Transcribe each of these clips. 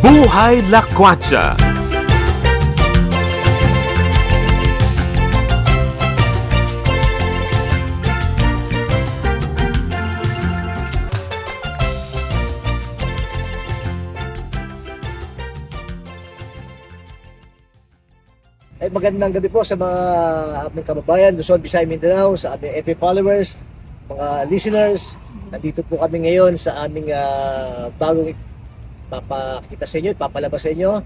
Buhay Lakwatsa. Ay, magandang gabi po sa mga aming kababayan, Luzon, Visayas, Mindanao, sa aming FB followers, mga listeners. Nandito po kami ngayon sa aming bagong papakita sa inyo, papalabas sa inyo.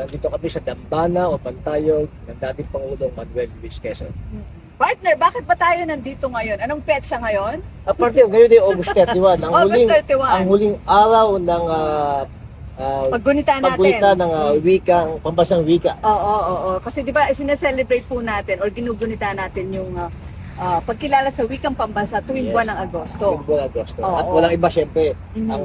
Dito kami sa Dambana o Pantayog ng dating Pangulong Manuel Luis Quezon. Partner, bakit ba tayo nandito ngayon? Anong petsa ngayon? Aparte, ngayon ay August 31, August 31. ang huling araw ng Paggunita natin. paggunita ng wika, pambansang wika. Oo. Kasi di ba, sineselebrate po natin or ginugunita natin yung pagkilala sa wikang pambansa tuwing Yes. buwan ng Agosto. Buwan Agosto. Oo. At walang iba, syempre, Mhm. ang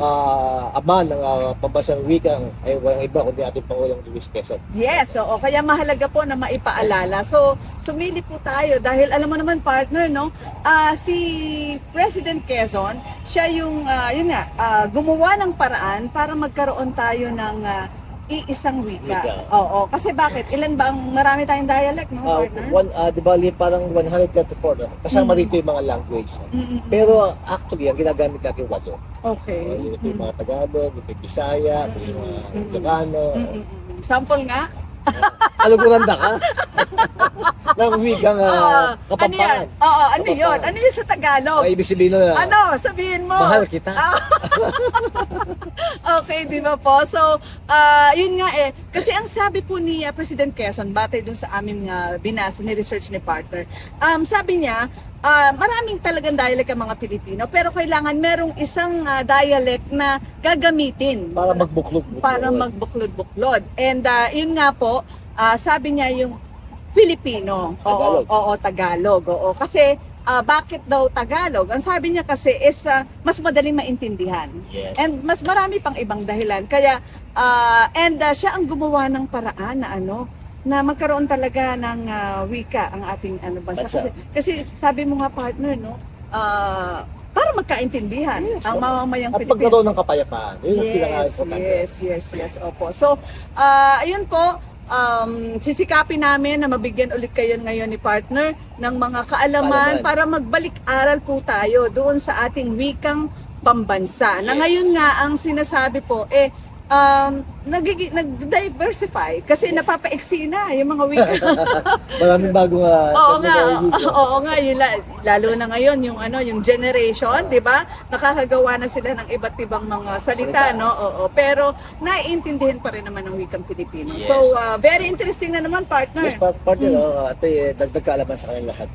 ama ng pambansang wikang ay walang iba kundi ating Pangulong Luis Quezon. Yes, oo. Kaya mahalaga po na maipaalala. So, sumili po tayo dahil alam mo naman partner, no? Si President Quezon, siya yung, gumawa ng paraan para magkaroon tayo ng iisang wika. Oo. Kasi bakit? Ilan ba ang marami tayong dialect, no, partner? Di ba, parang 134, no? Kasama dito yung mga language. No? Mm-mm. Pero actually, ang ginagamit natin walo. Okay. Ito yung mga Tagalog, ito yung Bisaya, ito yung mga Ilocano. Sample nga? Ano kuranda ka? ng wikang Ano yan? kapampangan. Oo, ano Kapampangan. yun? Ano yun sa Tagalog? Ay, ibig sabihin na, Ano? Sabihin mo. mahal kita. Okay, di ba po? So, yun nga eh. Kasi ang sabi po ni President Quezon, batay dun sa aming binasa, ni research ni partner, sabi niya, maraming talagang dialect ang mga Pilipino, pero kailangan merong isang dialect na gagamitin Para magbuklog. para magbuklod-buklod. And yun nga po, sabi niya yung Filipino. Oo, Tagalog. oo, Tagalog. Oo, kasi bakit daw Tagalog? Ang sabi niya kasi is mas madaling maintindihan. Yes. And mas marami pang ibang dahilan. Kaya siya ang gumawa ng paraan na na magkaroon talaga ng wika ang ating bansa. Bansa. Kasi sabi mo nga partner, no? Para magkaintindihan ang mamamayang At Pilipino. pagkaroon ng kapayapaan. Yun ang pinaka-importante. Yes, opo. So, ayun po, sisikapin namin na mabigyan ulit kayo ngayon ni partner ng mga kaalaman para magbalik-aral po tayo doon sa ating wikang pambansa. Na ngayon nga, ang sinasabi po, nag-diversify kasi napapaiksi na yung mga wika. Maraming bagong Oo nga, yun, lalo na ngayon yung generation, 'di ba? Nakakagawa na sila ng iba't ibang mga salita, no? Oo, pero naiintindihan pa rin naman ng wikang Pilipino. Yes. So, very interesting na naman, partner. Yes, partner, ito dagdag kaalaman sa kanilang lahat.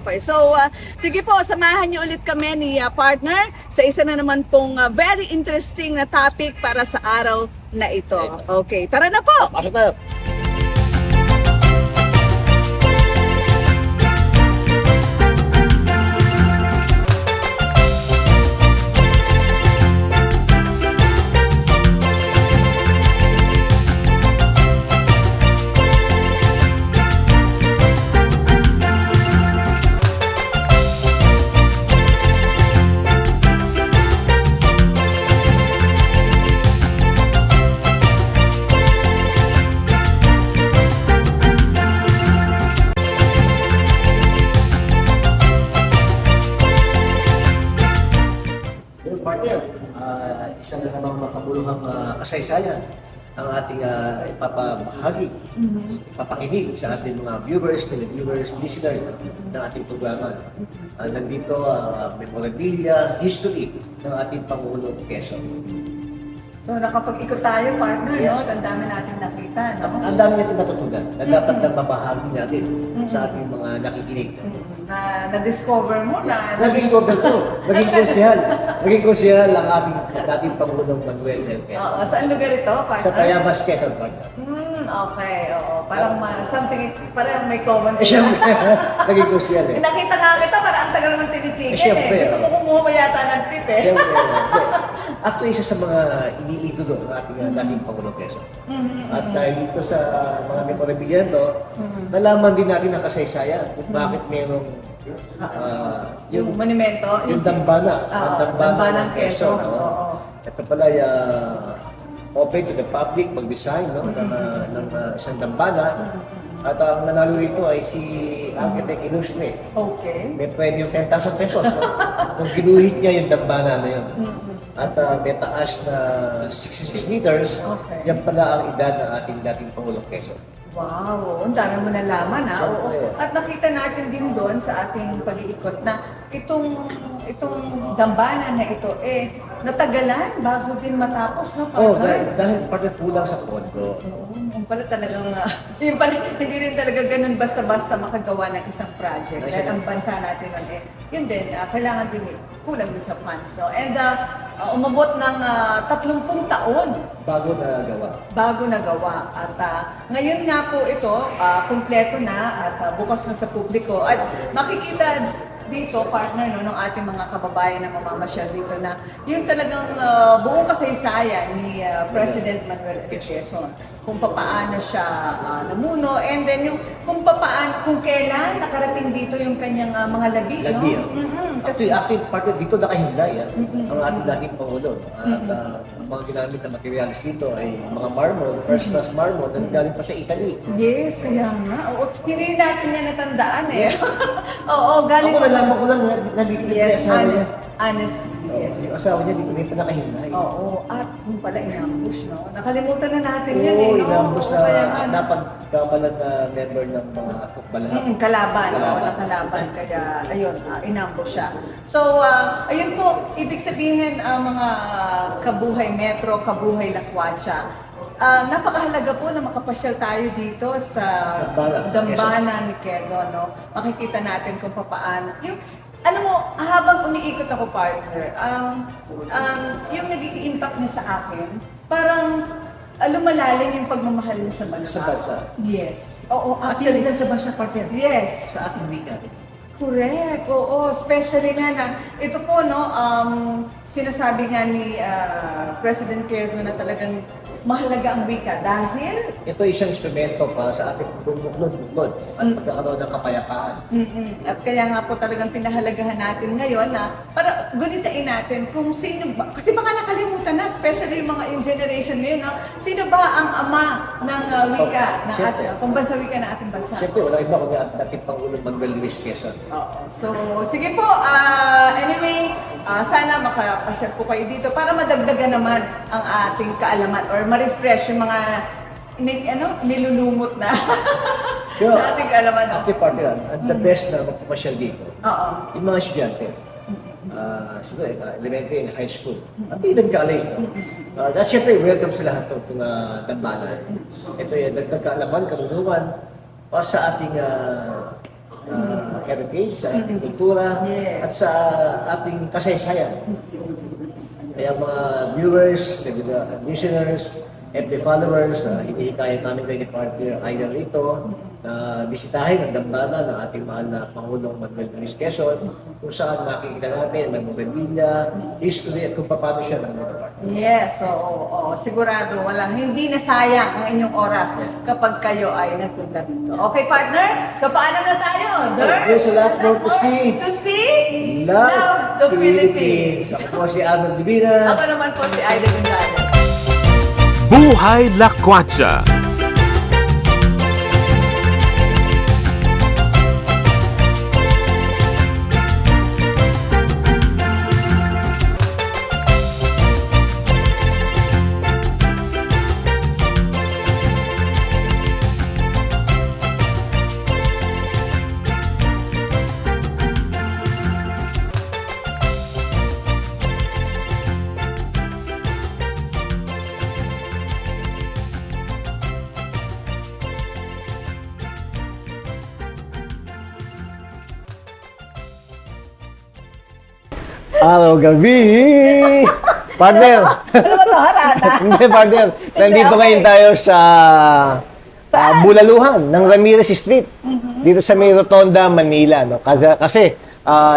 Okay. So, sige po, samahan niyo ulit kami ni partner sa isa na naman pong very interesting na topic para sa araw na ito. Okay, tara na po! Pasok tayo. Partner, isang na namang makabuluhang kasaysayan ang ating ipapamahagi, ipapakinig sa ating mga viewers, televiewers, listeners ng ating programa. Nandito ang memorabilia, history ng ating Pangulong Quezon. So, nakapag-ikot tayo, partner, Yes. no? Ang dami natin nakita, no? Ang dami natin natutunan na dapat nang mabahagi natin sa ating mga nakikinig. Na-discover mo na... Na-discover ko, naging konsehal ang ating Pangulong Manuel L. Quezon. Saan lugar ito, partner? Sa Tayabas, Quezon, partner. Okay, oo. Parang something, parang may common. Siyempre, naging konsehal eh. Nakita nga kita, parang ang tagal naman tinitigil Siyempre, Gusto mo kumuha pa yata ng tip eh. Siyempre, actually, isa sa mga iniidolo ng ating Pangulong Quezon. At dahil dito sa mga memorabilia, nalaman din natin ang kasaysayan kung bakit merong Yung monumento, yung Dambana, ang Dambana ng Quezon. Oo. Ito pala open to the public, mag-design ng isang dambana. At ang nanalo rito ay si Architect Ilustre. Okay. May premium 10,000 pesos. Kung ginuhit niya yung dambana na yun. At may taas na 66 meters, Okay. yan pala ang edad ng ating dating Pangulong Quezon. Wow, ang dami mo nalaman ha. Oo. Siyempre. At nakita natin din doon sa ating pag-iikot na itong dambana na ito natagalan bago din matapos no Oh, partner? dahil parte kulang sa pondo. Oo, yung pala talagang yung pala hindi rin talaga ganun basta-basta makagawa ng isang project. Ay, Dahil sige. ang bansa natin yun din, kailangan din kulang din sa funds. No? And umabot ng 30 taon Bago na gawa. bago nagawa. At ngayon nga po ito, kumpleto na at bukas na sa publiko. At makikita dito, partner, no, ng ating mga kababayan na mamamasyal dito na yung talagang buong kasaysayan ni President Manuel P. Quezon. Kung papaano siya namuno, and then yung kung kailan nakarating dito yung kanyang mga labi, no? Labi, Kasi Actually, parte dito nakahinday ang ating dating Pangulo. At ang mga ginamit na materials dito ay mga marble, first class marble, na galing pa sa Italy. yes, kaya nga. Oo, hindi natin yan natandaan Oo, galing Ako nalaman ko lang na dito Yes, yung asawa niya. honestly, yes. Yung asawa niya dito may panakahinday. Oo, at yung pala inambush, no? Nakalimutan na natin Oo, yan, no? inambos Oo, kaya sa nga, napagkamalan na member ng mga tukbalahan. kalaban, Kalaban. na kalaban. Kaya, ayun, inambush siya. So, ayun po, ibig sabihin, mga Kabuhay Metro, Kabuhay Lakwatsa, napakahalaga po na makapasyal tayo dito sa Dambana, Dambana ni Quezon, no? Makikita natin kung papaano. Alam mo, habang umiikot ako, partner, yung naging impact niya sa akin, parang lumalalim yung pagmamahal mo sa bansa. Sa bansa. Yes. Oo, At hindi actually. lang sa bansa partner, Yes. sa ating wika. Correct, oo. Especially nga na, ito po, no, sinasabi nga ni President Quezon na talagang mahalaga ang wika dahil Ito ay isang instrumento para sa ating buklod-buklod at pagkakaroon ng kapayapaan. At kaya nga po talagang pinahalagahan natin ngayon na para gunitain natin kung sino ba, kasi baka nakalimutan na, especially yung generation ngayon, no? Sino ba ang ama ng wika na Siyempre. ating, pambansa wika na ating bansa? Siyempre, wala iba kundi ang dating Pangulong Manuel Luis Quezon. Oo. So, sige po, anyway, sana makapasyal po kayo dito para madagdagan naman ang ating kaalaman or ma-refresh yung mga nilulumot na Pero, na ating kaalaman. Actually, partner, at the best na magpapasyal dito, Oo. yung mga estudyante, siguro, elementary and high school, at even college. That's syempre, welcome sa lahat itong dambana. Ito yung nagkakaalaman, karunungan, para sa ating heritage, sa ating kultura, Yes. at sa ating kasaysayan. Kaya mga viewers, listeners, FB followers, hinihikayat namin kayo ni partner either rito na bisitahin ang dambana ng ating mahal na Pangulong Manuel Luis Quezon, kung saan makikita natin ang memorabilia, history, at kung paano siya namuno partner. Yes, oo. Sigurado, hindi na sayang ang inyong oras kapag kayo ay nagpunta dito. Okay, partner? So, paalam na tayo. There's a lot more to see. To see? Love the Philippines. Ako po si Arnold Divina. Ako naman po si Aida Gonzalez. Buhay Lakwatsa! Araw-gabi! Partner! Ano ba ito, harana? Hindi, partner. Nandito ngayon tayo sa Bulaluhan ng Ramirez Street. Dito sa may Rotonda, Manila. No? Kasi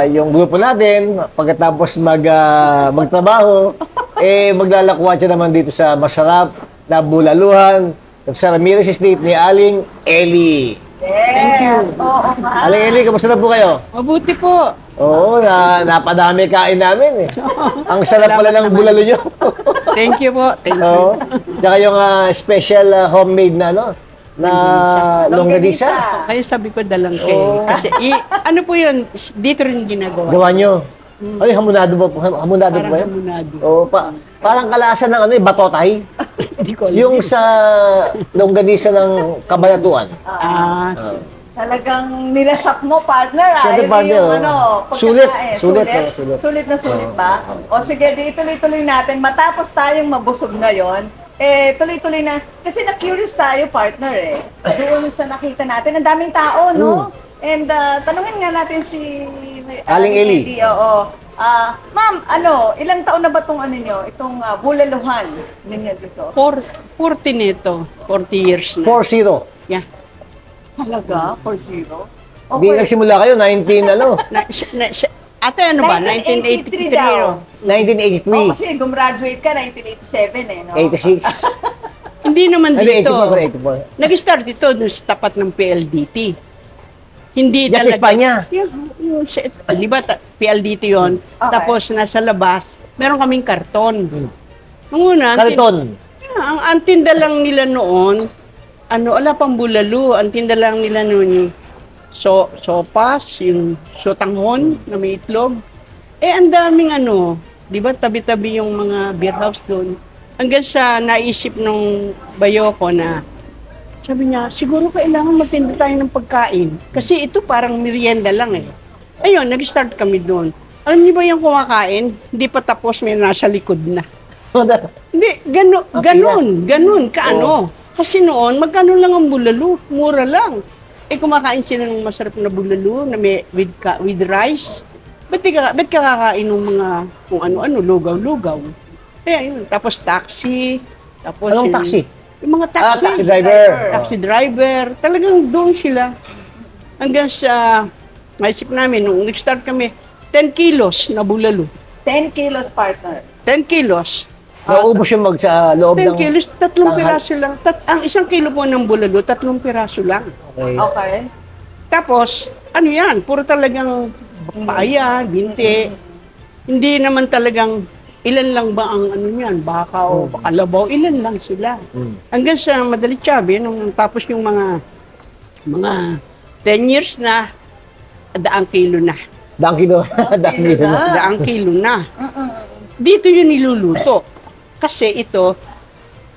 yung grupo natin, pagkatapos magtrabaho, maglalakwatsa naman dito sa masarap na Bulaluhan sa Ramirez Street ni Aling Ellie. Yes. Oo, nga. Aling Ellie, kamusta na po kayo? Mabuti po. Oo, napadami kain namin eh. Ang sarap pala ng bulalo nyo. Thank you po. Thank you. Oo. Tsaka yung homemade na na longganisa. Kaya sabi ko dalang Oo. kayo. Kasi ano po yun, dito rin ginagawa. Gawa nyo. Ay, hamonado ba? Hamonado Parang ba yun? hamonado. Oo, parang kalasan ng batotay. Hindi ko alam. Yung sa longganisa ng Kabanatuan. Talagang nilasak mo, partner. Siyempre, Yun partner, yung Sulit. pagkakain. Sulit. Sulit na sulit ba? O sige, di ituloy-tuloy natin. Matapos tayong mabusog ngayon, tuloy-tuloy na. Kasi na-curious tayo, partner Doon sa nakita natin, ang daming tao, no? And tanungin nga natin si Aling Eli. Oo. Ma'am, ilang taon na ba itong bulaluhan ninyo dito? 40 nito. 40 years na. 4-0. Yeah. Halaga? 4-0? Hindi nagsimula kayo, 19 Ate, ano ba? 1983 1983. daw. 1983. Kasi gumraduate ka 1987 no? 86. Hindi naman Hindi, dito. 84. Nag-start ito dun sa tapat ng PLDT. Hindi Diyan sa Espanya. Di ba, PLDT yon. Okay. Tapos nasa labas, meron kaming karton. Nung una, Kaliton. ang tinda lang nila noon, wala pang bulalo. Ang tinda lang nila noon yung sopas, yung sotanghon na may itlog. Ang daming di ba, tabi-tabi yung mga beer house doon. Hanggang sa naisip nung bayo ko na, sabi niya, siguro kailangan magtinda tayo ng pagkain. Kasi ito parang merienda lang Ayun, nag-start kami doon. Alam niyo ba yung kumakain? Hindi pa tapos, may nasa likod na. Hindi, ganun, kaano. Kasi noon, magkano lang ang bulalo? Mura lang. Kumakain sila ng masarap na bulalo na may with rice. Ba't ka kakain ng mga kung ano-ano, lugaw-lugaw? Yun. Tapos taxi. Tapos Anong taxi? Yung mga taxi. Taxi driver. Taxi driver. Talagang doon sila. Hanggang sa, naisip namin, nung nag-start kami, 10 kilos na bulalo. 10 kilos, partner. 10 kilos. Naubos yung sa loob 10 ng... kilos, 3 piraso lang. Ang 1 kilo po ng bulalo, 3 piraso lang. Okay. Okay. Tapos, yan? Puro talagang paaya, binti. Hindi naman talagang, ilan lang ba ang niyan, baka o kalabaw, ilan lang sila. Hanggang sa madalit sabi, nung tapos yung mga 10 years na, 100 kilo na. Daang kilo. Daang kilo na. 100 kilo na. Dito yun niluluto. Kasi ito,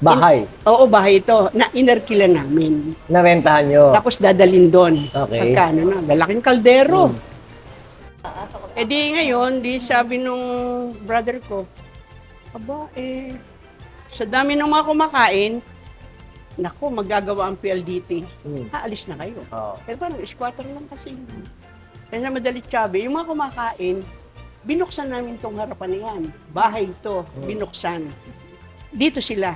Bahay. oo, bahay ito, na inerkila namin. Narentahan nyo. Tapos dadalhin doon. Okay. Pagkano na, malaking kaldero. Di ngayon, sabi nung brother ko, aba, sa dami ng mga kumakain, naku, magagawa ang PLDT. Aalis na kayo. Oo. Parang squatter lang kasi yun. Kaya madalit sabi, yung mga kumakain, binuksan namin tong harapan na yan. Bahay ito, binuksan. Dito sila.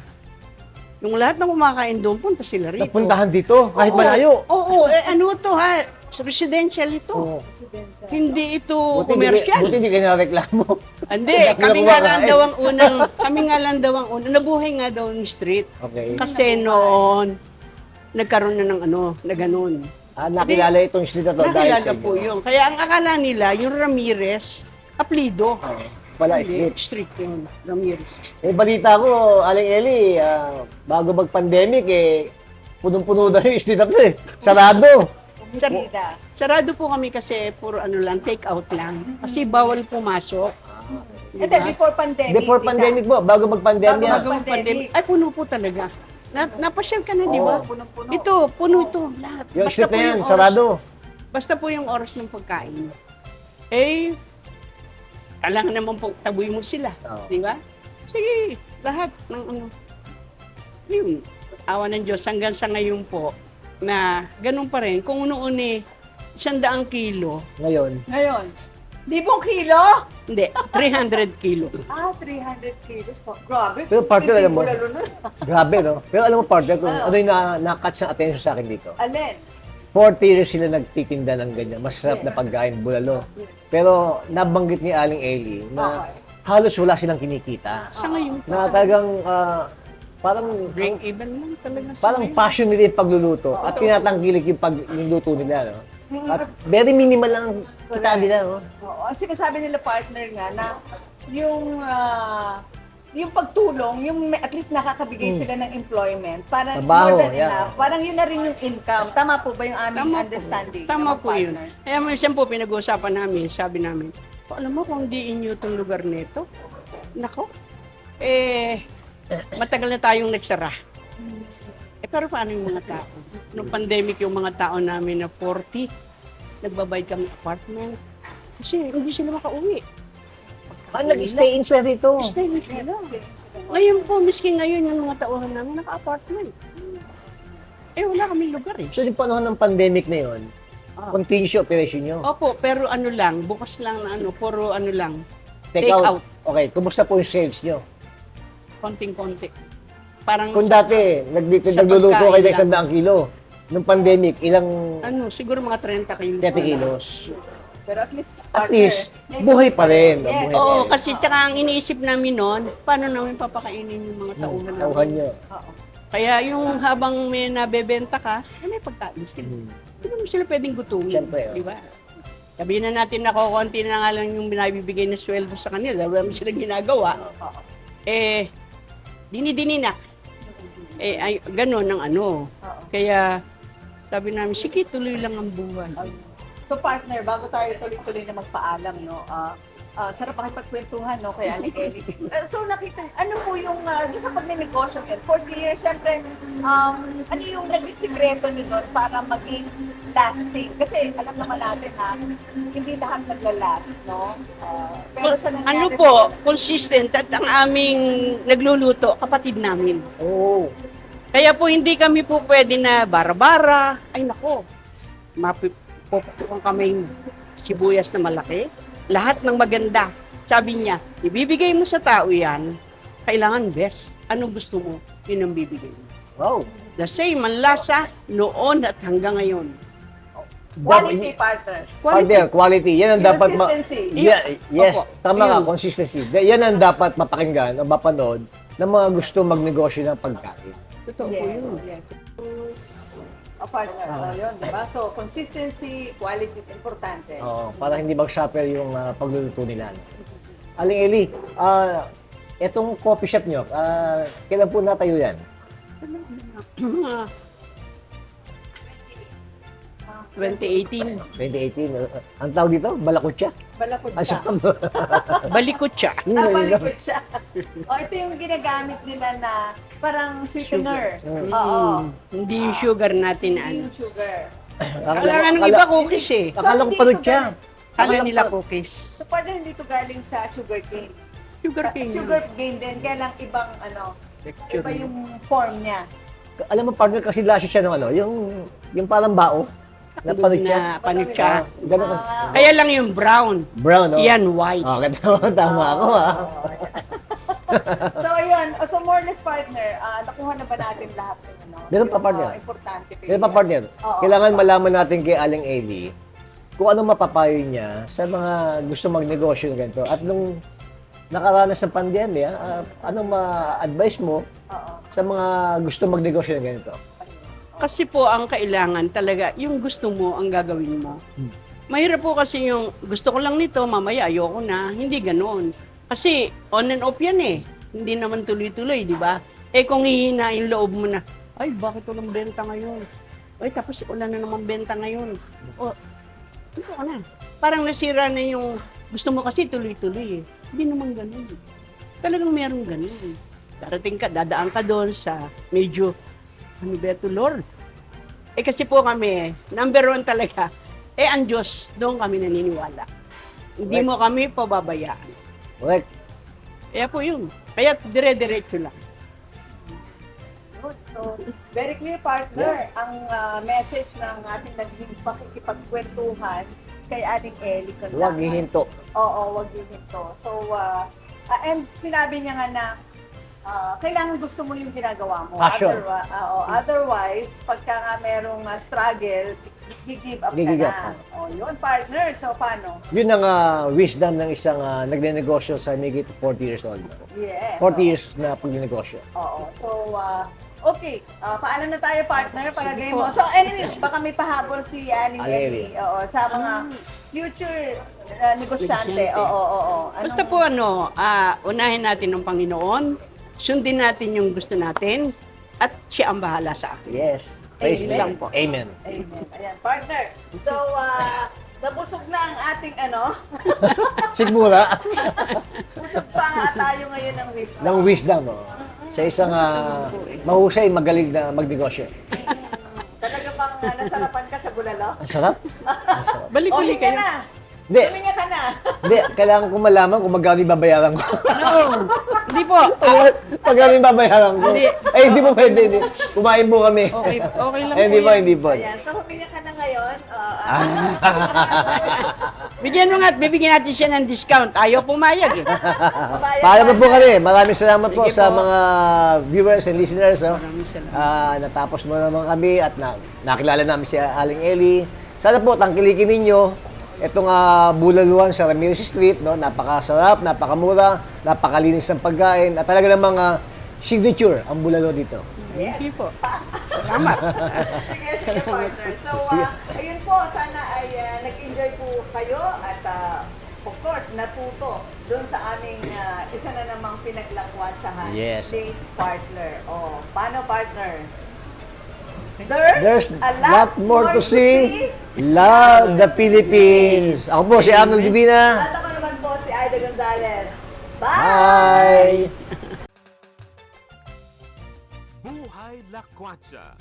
Yung lahat ng kumakain doon, punta sila rito. Napuntahan dito, kahit malayo. Oo, ano to ha? Residential ito. Hindi ito commercial. Buti hindi kayo nareklamo. Hindi, Hindi kami ako nga lang kumakain. daw ang unang, nabuhay nga daw yung street. Okay. Kasi noon, nagkaroon na ng na ganun. Nakilala itong street na to dahil sa Nakilala inyo. po yun. Kaya ang akala nila, yung Ramirez, aplido. Pala Hindi, street. street yun. Ramirez street. Balita ko, Aling Eli, bago mag-pandemic, punong-puno daw yung street na to Sarado. Sarado po kami kasi puro take out lang. Kasi bawal pumasok. Ito, before pandemic. Before pandemic po, bago mag-pandemic. Bago mag-pandemic. Ay, puno po talaga. Napasyal ka na, di ba? Punong-puno. Ito, puno ito. Lahat. Yung Basta street po na yan, yung oras- sarado. Basta po yung oras ng pagkain. Kailangan naman po tabuin mo sila. Oo. Di ba? Sige, lahat ng Yun, awa ng Diyos hanggang sa ngayon po na ganun pa rin. Kung noon 100 kilo, Ngayon. Ngayon, 10 kilo? hindi, 300 kilo. 300 kilos po. Grabe. Pero partner, alam mo, Bulalo nun. grabe, no? Pero alam mo, partner, kung ano yung na-catch ng attention sa akin dito. Alin? 40 years sila nagtitinda ng ganyan. Masarap na pagkain, bulalo. Pero nabanggit ni Aling Eli na halos wala silang kinikita. Sa ngayon, Na talagang parang break even lang talaga sa parang ngayon. passion nila yung pagluluto at tinatangkilik yung luto nila, no? At very minimal lang kitaan nila, no? Oo, ang sinasabi nila partner nga na yung yung pagtulong, yung at least nakakabigay sila ng employment, para it's Trabaho, more than yeah. enough. Parang yun na rin yung income. Tama po ba yung aming Tama po. understanding? Tama ng po yun. partner? Kaya minsan po pinag-uusapan namin, sabi namin, alam mo kung di inyo itong lugar nito, nako, matagal na tayong nagsara. Pero paano yung mga tao? Nung pandemic yung mga tao namin na 40, nagbabayad kami apartment. Kasi hindi sila makauwi. Nag-stay in sila dito. Stay na sila. Ngayon po, miski ngayon yung mga tauhan namin naka-apartment. Wala kaming lugar eh. So, yung panahon ng pandemic na yun, continue operation nyo. Opo, pero ano lang, bukas lang na puro lang, Take take out. out. Okay, kumusta po yung sales nyo? Konting-konti. Parang Kung dati, sa nagluluto kayo ng pagkain 100 kilo. Nung pandemic, ilang siguro mga 30 kilos. 30 kilos. Pero at least, At partner, least, buhay pa rin. Yes. Buhay Oo, pa rin. kasi tsaka ang iniisip namin noon, paano namin papakainin yung mga tauhan Tauhan namin. nyo. Oo. Kaya yung habang may nabebenta ka, may pagkain sila. Hindi mo sila pwedeng gutumin. Siyempre, Di ba? Sabihin na natin na konti na nga lang yung binibigay na sweldo sa kanila, wala mo silang ginagawa. Dinidininak. Ganun ang ano. Kaya sabi namin, sige, tuloy lang ang buhay. So partner, bago tayo tuloy-tuloy na magpaalam, no, sarap pakipagkwentuhan, no, kay Aling Ellie. So nakita, ano po yung, sa pagnenegosyo nyo, 40 years, syempre, ano yung naging sikreto nyo doon para maging lasting? Kasi alam naman natin na hindi lahat naglalast, no? Pero sa nangyari Ano po, consistent at ang aming nagluluto, kapatid namin. Oo. Kaya po hindi kami po pwede na bara-bara. Ay nako, mapipupukan kaming sibuyas na malaki. Lahat ng maganda. Sabi niya, ibibigay mo sa tao yan, kailangan best. Anong gusto mo, yun ang bibigay mo. Wow. The same ang lasa noon at hanggang ngayon. quality, partner. Partner, quality. Yan ang dapat Consistency. yes, Opo. tama nga, Yun. consistency. Yan ang dapat mapakinggan o mapanood ng mga gusto magnegosyo ng pagkain. Totoo po Yes, yun. yes. Partner, yun, di ba? So, consistency, quality, importante. Oo, para hindi mag-suffer yung pagluluto nila. No? Aling Eli, etong coffee shop nyo, kailan po natayo yan? 2018. 2018. Ang tawag dito, balakutsa. Balakod Ah, siya. Balikot siya. Balikod siya. Ito yung ginagamit nila na parang sweetener. Oo. Hindi yung sugar natin na Hindi ano. yung sugar. Kala nga ng iba cookies eh. Akala ko hindi palot ito siya. Kala nila cookies. So, partner, hindi ito galing sa sugar cane. Sugar cane. Sugar cane din, kaya lang ibang iba yung form niya. Alam mo, partner, kasi lasyo siya ng ano, yung parang bao na panutya. Na panutya. Ganun ka. Kaya lang yung brown. Brown, no? Yan white. Okay, tama ako, ha? So, ayun. So, more or less, partner, nakuha na ba natin lahat ng Meron pa, yung, partner. importante. Kaya pa, partner, Oo. kailangan malaman natin kay Aling Ellie kung ano mapapayo niya sa mga gusto magnegosyo ng ganito. At nung nakaranas ng pandemya, anong ma-advise mo Oo. sa mga gusto magnegosyo ng ganito? Kasi po ang kailangan talaga, yung gusto mo ang gagawin mo. Mahirap po kasi yung gusto ko lang nito, mamaya ayoko na. Hindi ganoon. Kasi on and off yan eh. Hindi naman tuloy-tuloy, di ba? Kung hihina yung loob mo na, ay bakit walang benta ngayon? Ay tapos wala na naman benta ngayon. O, ito ka na. Parang nasira na yung gusto mo kasi tuloy-tuloy eh. Hindi naman ganun. Talagang meron ganun. Darating ka, dadaan ka doon sa medyo ano ba ito, Lord? Kasi po kami, number one talaga, ang Diyos, doon kami naniniwala. Hindi Correct. mo kami pababayaan. Correct. Kaya po yun. Kaya dire-diretso lang. Good. So, very clear, partner, ang message ng ating naging pakikipagkwentuhan kay Aling Ellie Conlangan. Huwag hihinto. Oo, wag hihinto. So, and sinabi niya nga na kailangan gusto mo yung ginagawa mo. Passion. Otherwise, pagka nga merong struggle, give up ka Gigigap na. ka. Yun, partner. So, paano? Yun ang wisdom ng isang nagnenegosyo sa higit 40 years old. Yes. 40 years na pagnenegosyo. Oo. So, okay. Paalam na tayo, partner, para game mo. So, anyway, baka may pahabol si Aling Aling Ellie. Oo, sa mga future Negosyante. Oo. Basta po unahin natin ng Panginoon, sundin natin yung gusto natin, at siya ang bahala sa akin. Yes. Praise Amen the lang Lord. po. Amen. Amen. Ayan, partner. So, nabusog na ang ating Sigmura busog pa nga tayo ngayon ng wisdom. ng wisdom. Sa isang mahusay, magaling na magnegosyo. Talaga bang nasarapan ka sa bulalo? Ang sarap. Ang sarap. Balik-balik hinga kayo. na. Hindi. Huminga ka na. Hindi, kailangan ko malaman kung magkano yung babayaran ko. No, hindi po. Magkano yung babayaran ko? Hindi. Ay, hindi po pwede. Hindi. Kumain po kami. Okay lang Ay, hindi po po, yan. hindi po. Ayan, so huminga ka na ngayon. Bigyan mo nga at bibigyan natin siya ng discount. Ayaw pumayag eh. Para po kami. Maraming salamat po Sige sa po. mga viewers and listeners. Maraming salamat. Natapos mo naman kami at nakilala namin si Aling Eli. Sana po, tangkilikin ninyo itong bulaluan sa Ramirez Street. No? Napakasarap, napakamura, napakalinis ng pagkain at talaga namang signature ang bulalo dito. Yes. Hindi po. Salamat. Sige, partner. So, ayun po, sana ay nag-enjoy po kayo at of course, natuto doon sa aming isa na namang pinaglakwatsahan. Yes. Date partner. Oh, paano partner? There's a lot more to see. Love the Philippines. Ako po si Arnold Divina. At ako naman po si Aida Gonzalez. Bye! Buhay Lakwatsa.